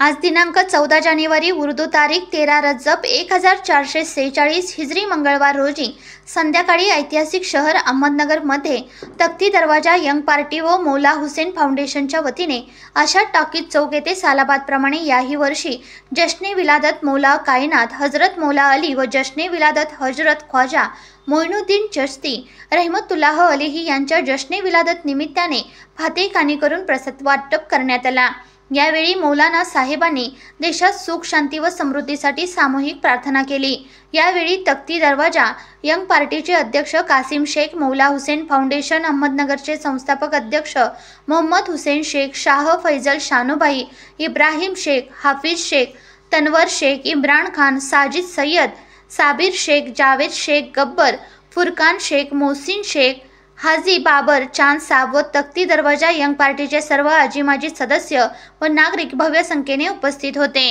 आज दिनांक 14 जानेवारी उर्दू तारीख 13 रजब 1446 हिजरी मंगळवार रोजी संध्याकाळी ऐतिहासिक शहर अहमदनगरमध्ये तख्ती दरवाजा यंग पार्टी व मौला हुसेन फाउंडेशनच्या वतीने आशा टॉकीज चौक येथे सालाबादप्रमाणे याही वर्षी जश्ने विलादत मौला कायनात हजरत मौला अली व जश्ने विलादत हजरत ख्वाजा मोइनुद्दीन चिश्ती रहमतुल्लाह अलैहि यांच्या जश्ने विलादत निमित्ताने फातेखानी करून प्रसाद वाटप करण्यात आला। यावेळी मौलाना साहेबांनी देशात सुख शांती व समृद्धीसाठी सामूहिक प्रार्थना केली। यावेळी तख्ती दरवाजा यंग पार्टीचे अध्यक्ष कासिम शेख, मौला हुसेन फाउंडेशन अहमदनगरचे संस्थापक अध्यक्ष मोहम्मद हुसेन शेख, शाह फैजल शानूभाई, इब्राहिम शेख, हाफिज शेख, तनवर शेख, इम्रान खान, साजिद सय्यद, साबिर शेख, जावेद शेख, गब्बर, फुरकान शेख, मोहसिन शेख, हाजी बाबर, चांद साहब व तख्ती दरवाजा यंग पार्टीचे सर्व आजी माजी सदस्य व नागरिक भव्य संख्येने उपस्थित होते।